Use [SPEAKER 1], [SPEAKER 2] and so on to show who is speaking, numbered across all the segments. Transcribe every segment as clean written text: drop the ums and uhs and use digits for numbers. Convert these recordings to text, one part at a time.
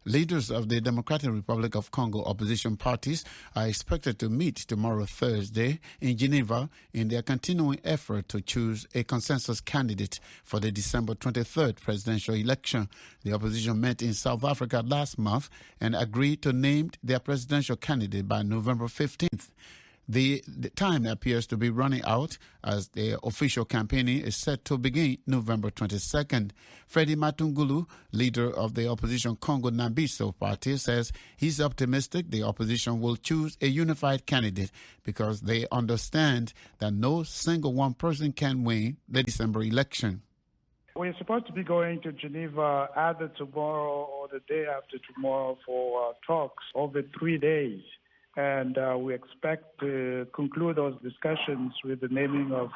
[SPEAKER 1] Leaders of the Democratic Republic of Congo opposition parties are expected to meet tomorrow Thursday in Geneva in their continuing effort to choose a consensus candidate for the December 23rd presidential election. The opposition met in South Africa last month and agreed to name their presidential candidate by November 15th. The time appears to be running out as the official campaigning is set to begin November 22nd. Freddy Matungulu, leader of the opposition Congo Nambiso party, says he's optimistic the opposition will choose a unified candidate because they understand that no single one person can win the December election.
[SPEAKER 2] We're supposed to be going to Geneva either tomorrow or the day after tomorrow for talks over 3 days. And we expect to conclude those discussions with the naming of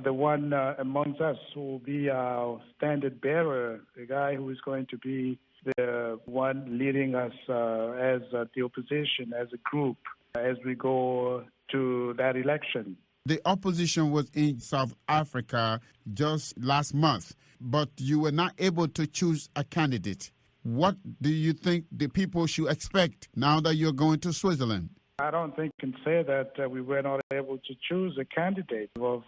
[SPEAKER 2] the one amongst us who will be our standard bearer, the guy who is going to be the one leading us as the opposition, as a group, as we go to that election.
[SPEAKER 1] The opposition was in South Africa just last month, but you were not able to choose a candidate. What do you think the people should expect now that you're going to Switzerland?
[SPEAKER 2] I don't think we can say that we were not able to choose a candidate of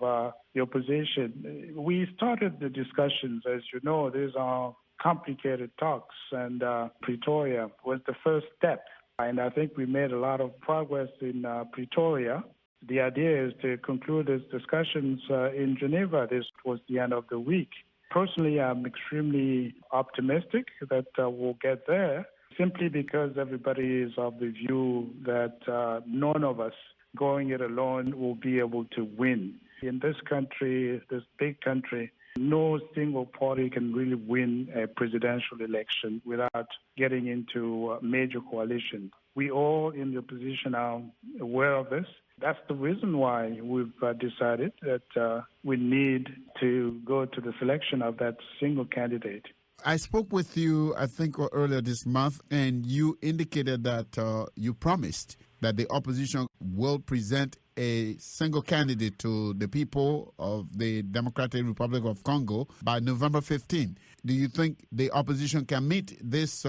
[SPEAKER 2] the opposition. We started the discussions, as you know. These are complicated talks, and Pretoria was the first step. And I think we made a lot of progress in Pretoria. The idea is to conclude these discussions in Geneva. This was the end of the week. Personally, I'm extremely optimistic that we'll get there, simply because everybody is of the view that none of us going it alone will be able to win. In this country, this big country, no single party can really win a presidential election without getting into a major coalition. We all in the opposition are aware of this. That's the reason why we've decided that we need to go to the selection of that single candidate.
[SPEAKER 1] I spoke with you, I think, earlier this month, and you indicated that you promised that the opposition will present a single candidate to the people of the Democratic Republic of Congo by November 15. Do you think the opposition can meet this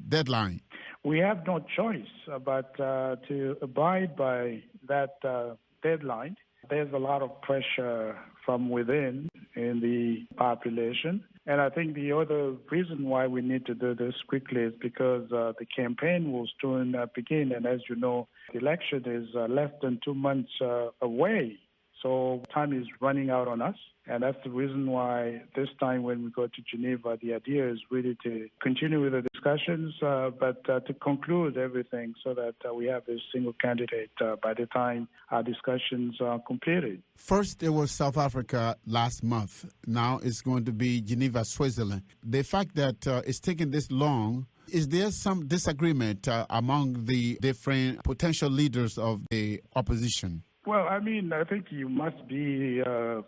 [SPEAKER 1] deadline?
[SPEAKER 2] We have no choice but to abide by that deadline. There's a lot of pressure from within in the population. And I think the other reason why we need to do this quickly is because the campaign will soon begin. And as you know, the election is less than 2 months away. So time is running out on us. And that's the reason why this time when we go to Geneva, the idea is really to continue with the discussions, but to conclude everything so that we have a single candidate by the time our discussions are completed.
[SPEAKER 1] First, it was South Africa last month. Now it's going to be Geneva, Switzerland. The fact that it's taken this long, is there some disagreement among the different potential leaders of the opposition?
[SPEAKER 2] Well, I mean, I think you must be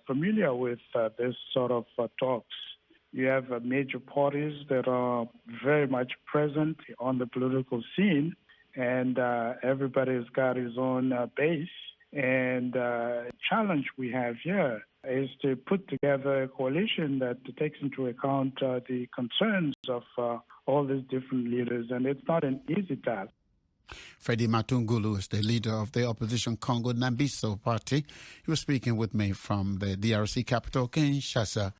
[SPEAKER 2] familiar with this sort of talks. You have major parties that are very much present on the political scene, and everybody's got his own base. And the challenge we have here is to put together a coalition that takes into account the concerns of all these different leaders, and it's not an easy task.
[SPEAKER 1] Freddy Matungulu is the leader of the opposition Congo Nambiso party. He was speaking with me from the DRC capital, Kinshasa.